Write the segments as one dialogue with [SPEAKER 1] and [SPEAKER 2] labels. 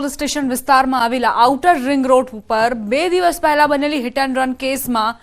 [SPEAKER 1] Police station વિસ્તારમાં આવેલા outer ring road ઉપર 2 દિવસ પહેલા બનેલી હિટ એન્ડ રન કેસમાં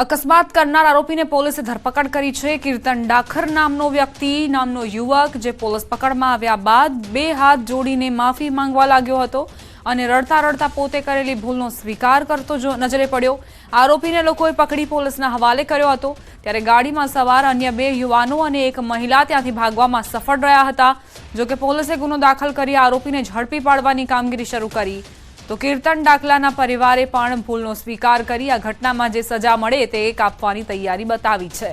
[SPEAKER 1] અકસ્માત કરનાર આરોપીને પોલીસે ધરપકડ કરી છે। કીર્તન ડાખર નામનો યુવક જે પોલીસ પકડમાં આવ્યા બાદ 2 હાથ જોડીને માફી માંગવા લાગ્યો હતો અને રડતા રડતા પોતે કરેલી ભૂલનો સ્વીકાર કરતો નજરે પડ્યો। આરોપીને લોકોએ પકડી પોલીસના હવાલે કર્યો હતો। ત્યારે ગાડીમાં સવાર અન્ય 2 યુવાનો અને એક મહિલા ત્યાંથી ભાગવામાં સફળ રહ્યા હતા। જો કે પોલીસે ગુનો દાખલ કરી આરોપીને ઝડપી પાડવાની કામગીરી શરૂ કરી તો કીર્તન ડાકલાના પરિવારે પણ ભૂલનો સ્વીકાર કરી આ ઘટનામાં જે સજા મળે તે આપવાની તૈયારી બતાવી છે।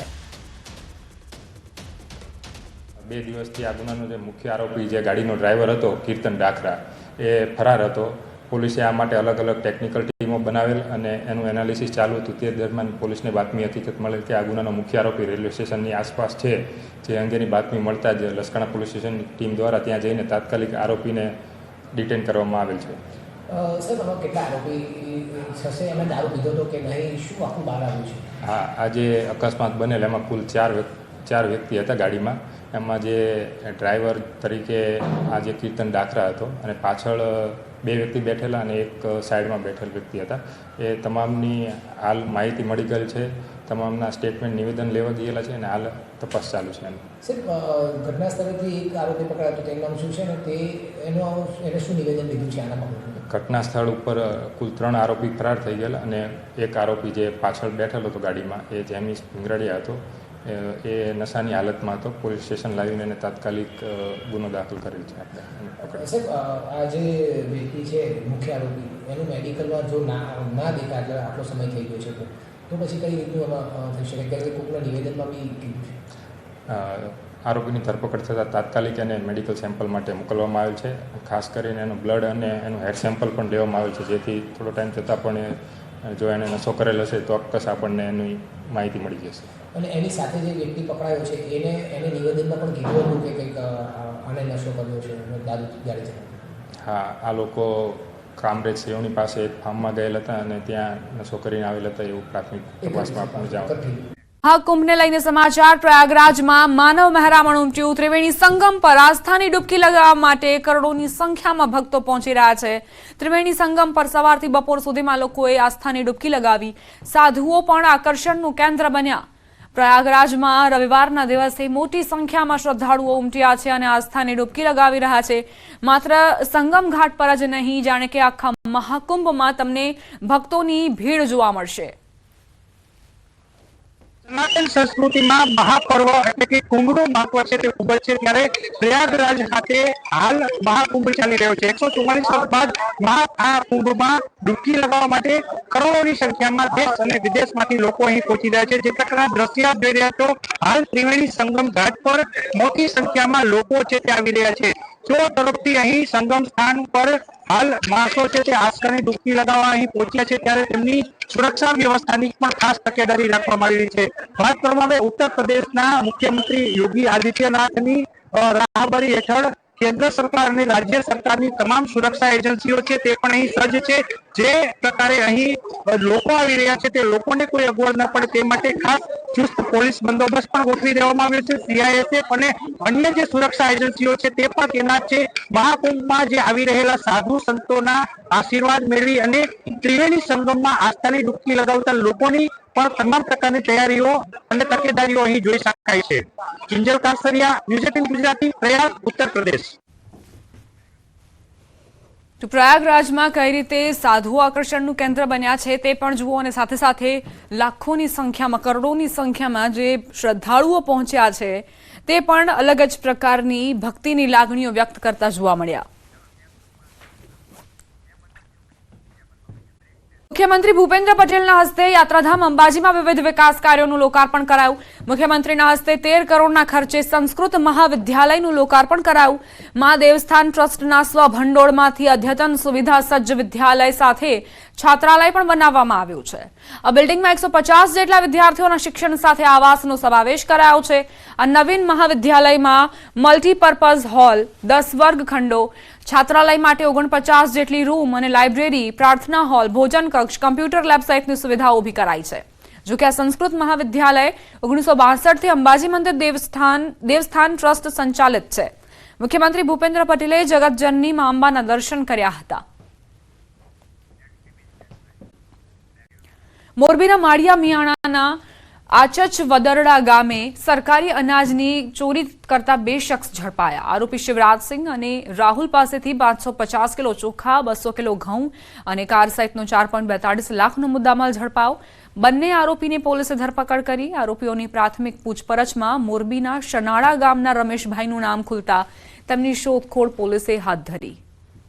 [SPEAKER 2] 2 દિવસથી આ ગુનાનો જે મુખ્ય આરોપી જે ગાડીનો ડ્રાઈવર હતો કીર્તન ડાખરા એ ફરાર હતો। પોલીસે આ માટે અલગ અલગ ટેકનિકલ ટીમો બનાવેલ અને એનું એનાલિસિસ ચાલુ હતું। તે દરમિયાન પોલીસને બાતમી હકીકત મળેલ કે આ ગુનાનો મુખ્ય આરોપી રેલવે સ્ટેશનની આસપાસ છે। જે અંગેની બાતમી મળતા જ લસકાણા પોલીસ સ્ટેશનની ટીમ દ્વારા ત્યાં જઈને તાત્કાલિક આરોપીને ડિટેન કરવામાં આવેલ છે।
[SPEAKER 3] સર, તમે કેટલા આરોપી થશે? એમાં દારૂ પીધો હતો કે નહીં, શું આખું બહાર આવ્યું છે?
[SPEAKER 2] હા, આજે અકસ્માત બનેલ એમાં કુલ 4 વ્યક્તિ હતા ગાડીમાં। એમાં જે ડ્રાઈવર તરીકે આ જે કીર્તન ડાખરા હતો અને પાછળ 2 વ્યક્તિ બેઠેલા અને એક સાઈડમાં બેઠેલ વ્યક્તિ હતા। એ તમામની હાલ માહિતી મળી ગયેલ છે। તમામના સ્ટેટમેન્ટ નિવેદન લેવા ગયેલા છે અને હાલ તપાસ ચાલુ છે।
[SPEAKER 3] સર, ઘટના સ્થળેથી એક આરોપી પકડાયો હતો, તેનું નામ શું છે ને એને શું નિવેદન લીધું છે આનામાં?
[SPEAKER 2] ઘટના સ્થળ ઉપર કુલ 3 આરોપી ફરાર થઈ ગયેલા અને એક આરોપી જે પાછળ બેઠેલો હતો ગાડીમાં એ જેમી ભીંગરાડિયા હતો એ નશાની હાલતમાં હતો। પોલીસ સ્ટેશન લાવીને એને તાત્કાલિક ગુનો દાખલ કરેલ છે આપણે।
[SPEAKER 3] સર, આ જે વ્યક્તિ છે મુખ્ય આરોપી, એનું મેડિકલમાં જો ના દેખાય એટલે આટલો સમય થઈ ગયો છે તો પછી કઈ રીતનું એમાં થઈ શકે? કે કોઈકના નિવેદનમાં બી કીધું છે?
[SPEAKER 2] આરોપીની ધરપકડ થતાં તાત્કાલિક એને મેડિકલ સેમ્પલ માટે મોકલવામાં આવેલ છે। ખાસ કરીને એનું બ્લડ અને એનું હેર સેમ્પલ પણ લેવામાં આવેલ છે, જેથી થોડો ટાઈમ થતાં પણ જો એને નશો કરેલ હશે તો ચોક્કસ આપણને એની માહિતી મળી જશે।
[SPEAKER 3] અને એની સાથે જે વ્યક્તિ પકડાયો છે એને નિવેદનમાં પણ કીધું હતું કે કંઈક આને નશો કર્યો છે, દારૂ ગાડી ચલાવી?
[SPEAKER 2] હા, આ લોકો કામરેજ સેવની પાસે એક ફાર્મમાં ગયેલા હતા અને ત્યાં નશો કરીને આવેલા હતા એવું પ્રાથમિક તપાસમાં પણ જાણવા।
[SPEAKER 1] કુંભને લઈને સમાચાર। પ્રયાગરાજમાં માનવ મહેરામણ ઉમટ્યું। ત્રિવેણી સંગમ પર આસ્થાની ડૂબકી લગાવવા માટે કરોડોની સંખ્યામાં ભક્તો પહોંચી રહ્યા છે। ત્રિવેણી સંગમ પર સવારથી બપોર સુધીમાં લોકોએ આસ્થાની ડૂબકી લગાવી। સાધુઓ પણ આકર્ષણનું કેન્દ્ર બન્યા। પ્રયાગરાજમાં રવિવારના દિવસે મોટી સંખ્યામાં શ્રદ્ધાળુઓ ઉમટ્યા છે અને આસ્થાની ડૂબકી લગાવી રહ્યા છે। માત્ર સંગમ ઘાટ પર જ નહીં, જાણે કે આખા મહાકુંભમાં તમને ભક્તોની ભીડ જોવા મળશે।
[SPEAKER 4] સનાતન સંસ્કૃતિમાં મહાપર્વ એટલે કે કુંભનું મહત્વ છે તે ખૂબ જ છે। ત્યારે પ્રયાગરાજ ખાતે હાલ મહાકુંભ ચાલી રહ્યો છે। 144 વર્ષ બાદ આ કુંભમાં ડૂબકી લગાવવા માટે કરોડોની સંખ્યામાં દેશ અને વિદેશમાંથી લોકો અહીં પહોંચી રહ્યા છે। જે પ્રકારના દ્રશ્ય આપ જોઈ રહ્યા છો, હાલ ત્રિવેણી સંગમ ઘાટ પર મોટી સંખ્યામાં લોકો છે તે આવી રહ્યા છે। ચો તરફથી અહીં સંગમ સ્થાન પર હાલ માણસો છે તે આસ્થાની ડૂબકી લગાવવા અહીં પહોંચ્યા છે। ત્યારે તેમની સુરક્ષા વ્યવસ્થાની પણ ખાસ તકેદારી રાખવામાં આવી રહી છે। વાત કરવામાં આવે ઉત્તર પ્રદેશના મુખ્યમંત્રી યોગી આદિત્યનાથની રાહબરી હેઠળ કેન્દ્ર સરકાર અને રાજ્ય સરકારની તમામ સુરક્ષા એજન્સીઓ છે તે પણ અહીં સજ્જ છે। જે પ્રકારે અહીં લોકો આવી રહ્યા છે તે લોકોને કોઈ અગવડ ન પડે તે માટે ખાસ ચુસ્ત પોલીસ બંદોબસ્ત પણ ગોઠવી દેવામાં આવ્યો છે। CISF અને અન્ય જે સુરક્ષા એજન્સીઓ છે તે પણ તૈનાત છે। મહાકુંભમાં જે આવી રહેલા સાધુ સંતોના આશીર્વાદ મેળવી અને ત્રિવેણી સંગમમાં આસ્થાની ડૂબકી લગાવતા લોકોની પણ તમામ પ્રકારની તૈયારીઓ અને તકેદારીઓ અહીં જોઈ શકાય છે। કિંજલ કાસરિયા, ન્યૂઝ 18 ગુજરાતી, પ્રયાગ, ઉત્તર પ્રદેશ।
[SPEAKER 1] તો પ્રયાગરાજમાં કઈ રીતે સાધુઓ આકર્ષણનું કેન્દ્ર બન્યા છે તે પણ જુઓ અને સાથે સાથે લાખોની સંખ્યામાં, કરોડોની સંખ્યામાં જે શ્રદ્ધાળુઓ પહોંચ્યા છે તે પણ અલગ જ પ્રકારની ભક્તિની લાગણીઓ વ્યક્ત કરતા જોવા મળ્યા। મુખ્યમંત્રી ભૂપેન્દ્ર પટેલના હસ્તે યાત્રાધામ અંબાજીમાં વિવિધ વિકાસ કાર્યોનું લોકાર્પણ કરાયું। મુખ્યમંત્રીના હસ્તે 13 કરોડના ખર્ચે સંસ્કૃત મહાવિદ્યાલયનું લોકાર્પણ કરાયું। મા દેવસ્થાન ટ્રસ્ટના સ્વભંડોળમાંથી અદ્યતન સુવિધા સજ્જ વિદ્યાલય સાથે છાત્રાલય પણ બનાવવામાં આવ્યું છે। આ બિલ્ડિંગમાં 150 જેટલા વિદ્યાર્થીઓના શિક્ષણ સાથે આવાસનો સમાવેશ કરાયો છે। આ નવીન મહાવિદ્યાલયમાં મલ્ટીપર્પઝ હોલ, 10 વર્ગખંડો, છાત્રાલય માટે 49 જેટલી રૂમ અને લાઇબ્રેરી, પ્રાર્થના હોલ, ભોજન કક્ષ, કમ્પ્યુટર લેબ સહિતની સુવિધાઓ ઊભી કરાઈ છે। જો કે આ સંસ્કૃત મહાવિદ્યાલય 1962 થી અંબાજી મંદિર દેવસ્થાન ટ્રસ્ટ સંચાલિત છે। મુખ્યમંત્રી ભૂપેન્દ્ર પટેલે જગતજનની મા અંબાના દર્શન કર્યા હતા. મોરબીના માળિયા મિયાણાના આચચ વદરડા ગામે સરકારી અનાજની ચોરી કરતા 2 શખ્સ ઝડપાયા. આરોપી શિવરાજસિંહ અને રાહુલ પાસેથી 550 કિલો ચોખા, 200 કિલો ઘઉં અને કાર સહિતનો 4.42 લાખનો મુદ્દામાલ ઝડપાયો. બંને આરોપીને પોલીસે ધરપકડ કરી. આરોપીઓની પ્રાથમિક પૂછપરછમાં મોરબીના શનાળા ગામના રમેશભાઈનું નામ ખુલતા તેમની શોધખોળ પોલીસે હાથ ધરી.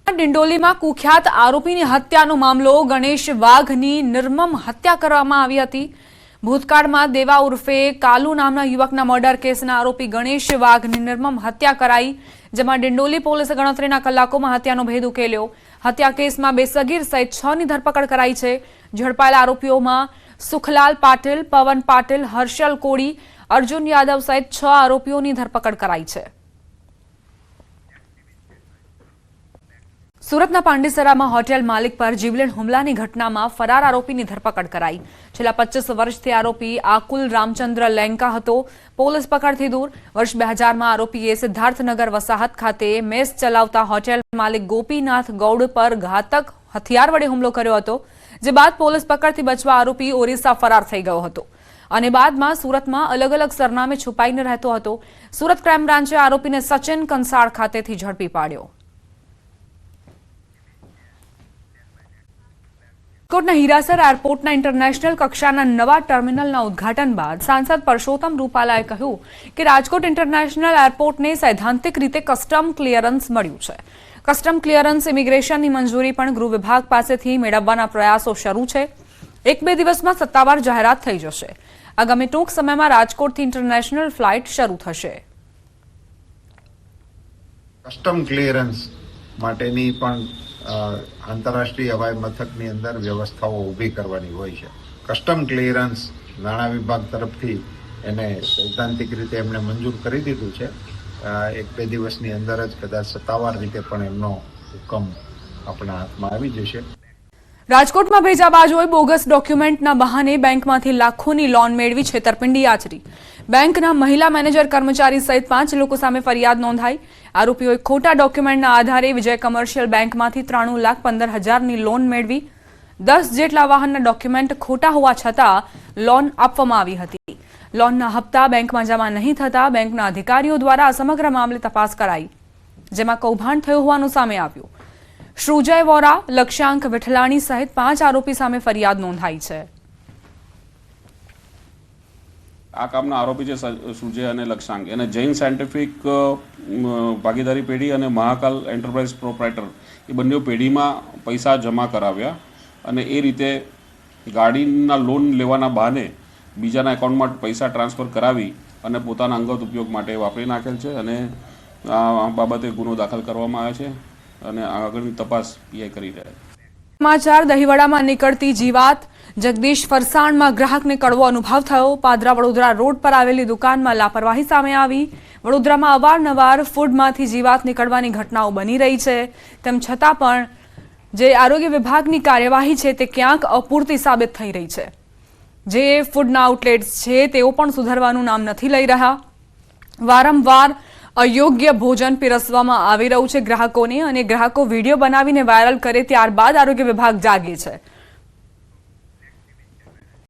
[SPEAKER 1] ડિંડોલીમાં કુખ્યાત આરોપીની હત્યાનો મામલો. ગણેશ વાઘની નિર્મમ હત્યા કરવામાં આવી હતી. ભૂતકાળમાં દેવા ઉર્ફે કાલુ નામના યુવકના મર્ડર કેસના આરોપી ગણેશ વાઘની નિર્મમ હત્યા કરાઈ, જેમાં ડિંડોલી પોલીસે ગણતરીના કલાકોમાં હત્યાનો ભેદ ઉકેલ્યો. હત્યા કેસમાં 2 સગીર સહિત 6ની ધરપકડ કરાઈ છે. ઝડપાયેલા આરોપીઓમાં સુખલાલ પાટીલ, પવન પાટીલ, હર્ષલ કોડી, અર્જુન યાદવ સહિત 6 આરોપીઓની ધરપકડ કરાઈ છે. સુરતના પાંડેસરામાં હોટેલ માલિક પર જીવલેણ હુમલાની ઘટનામાં ફરાર આરોપીની ધરપકડ કરાઈ. છેલ્લા 25 વર્ષથી આરોપી આકુલ રામચંદ્ર લેંકા હતો. પોલીસ પકડથી દૂર. વર્ષ 2000માં આરોપીએ સિદ્ધાર્થનગર વસાહત ખાતે મેસ ચલાવતા હોટેલ માલિક ગોપીનાથ ગૌડ પર ઘાતક હથિયાર વડે હુમલો કર્યો હતો, જે બાદ પોલીસ પકડથી બચવા આરોપી ઓરિસ્સા ફરાર થઈ ગયો હતો અને બાદમાં સુરતમાં અલગ અલગ સરનામે છુપાઈને રહેતો હતો. સુરત ક્રાઇમ બ્રાન્ચે આરોપીને સચિન કંસાળ ખાતેથી ઝડપી પાડ્યો. રાજકોટના હીરાસર એરપોર્ટના ઇન્ટરનેશનલ કક્ષાના નવા ટર્મિનલના ઉદ્ઘાટન બાદ સાંસદ પરસોત્તમ રૂપાલાએ કહ્યું કે રાજકોટ ઇન્ટરનેશનલ એરપોર્ટને સૈદ્ધાંતિક રીતે કસ્ટમ ક્લિયરન્સ મળ્યું છે. કસ્ટમ ક્લિયરન્સ ઇમિગ્રેશનની મંજૂરી પણ ગૃહ વિભાગ પાસેથી મેળવવાના પ્રયાસો શરૂ છે. 1-2 દિવસમાં સત્તાવાર જાહેરાત થઈ જશે. આગામી ટૂંક સમયમાં રાજકોટથી ઇન્ટરનેશનલ ફ્લાઇટ શરૂ થશે.
[SPEAKER 5] કસ્ટમ ક્લિયરન્સ માટેની પણ આંતરરાષ્ટ્રીય હવાઈ મથકની અંદર વ્યવસ્થાઓ ઊભી કરવાની હોય છે. કસ્ટમ ક્લિયરન્સ નાણાં વિભાગ તરફથી એને સૈદ્ધાંતિક રીતે એમણે મંજૂર કરી દીધું છે. 1-2 દિવસની અંદર જ કદાચ સત્તાવાર રીતે પણ એમનો હુકમ આપણા હાથમાં આવી જશે.
[SPEAKER 1] રાજકોટમાં ભેજાબાજોએ બોગસ ડોક્યુમેન્ટના બહાને બેંકમાંથી લાખોની લોન મેળવી છેતરપિંડી આચરી. બેંકના મહિલા મેનેજર, કર્મચારી સહિત 5 લોકો સામે ફરિયાદ નોંધાઈ. આરોપીઓએ ખોટા ડોક્યુમેન્ટના આધારે વિજય કમર્શિયલ બેંકમાંથી 93,15,000ની લોન મેળવી. 10 જેટલા વાહનના ડોક્યુમેન્ટ ખોટા હોવા છતાં લોન આપવામાં આવી હતી. લોનના હપ્તા બેંકમાં જમા નહીં થતા બેંકના અધિકારીઓ દ્વારા સમગ્ર મામલે તપાસ કરાઈ, જેમાં કૌભાંડ થયું હોવાનું સામે આવ્યું. શ્રુજય વોરા, લક્ષ્યાંક વિઠલાણી સહિત 5 આરોપી સામે ફરિયાદ નોંધાઈ છે.
[SPEAKER 6] આ કામના આરોપી છે સુજય અને લક્ષાંક, એને જૈન સાયન્ટિફિક ભાગીદારી પેઢી અને મહાકાલ એન્ટરપ્રાઇઝ પ્રોપ્રાઇટર એ બંને પેઢીમાં પૈસા જમા કરાવ્યા અને એ રીતે ગાડીના લોન લેવાના બહાને બીજાના એકાઉન્ટમાં પૈસા ટ્રાન્સફર કરાવી અને પોતાના અંગત ઉપયોગ માટે વાપરી નાખેલ છે અને આ બાબતે ગુનો દાખલ કરવામાં આવ્યો છે અને આગળની તપાસ પીઆઈ કરી રહ્યા છે.
[SPEAKER 1] સમાચાર દહીવડામાં નીકળતી જીવાત. જગદીશ ફરસાણમાં ગ્રાહકને કડવો અનુભવ થયો. પાદરા વડોદરા રોડ પર આવેલી દુકાનમાં લાપરવાહી સામે આવી. વડોદરામાં અવારનવાર ફૂડમાંથી જીવાત નીકળવાની ઘટનાઓ બની રહી છે. તેમ છતાં પણ જે આરોગ્ય વિભાગની કાર્યવાહી છે તે ક્યાંક અપૂરતી સાબિત થઈ રહી છે. જે ફૂડના આઉટલેટ્સ છે તેઓ પણ સુધરવાનું નામ નથી લઈ રહ્યા. વારંવાર અયોગ્ય ભોજન પીરસવામાં આવી રહ્યું છે ગ્રાહકોને, અને ગ્રાહકો વિડીયો બનાવીને વાયરલ કરે ત્યારબાદ આરોગ્ય વિભાગ જાગે છે.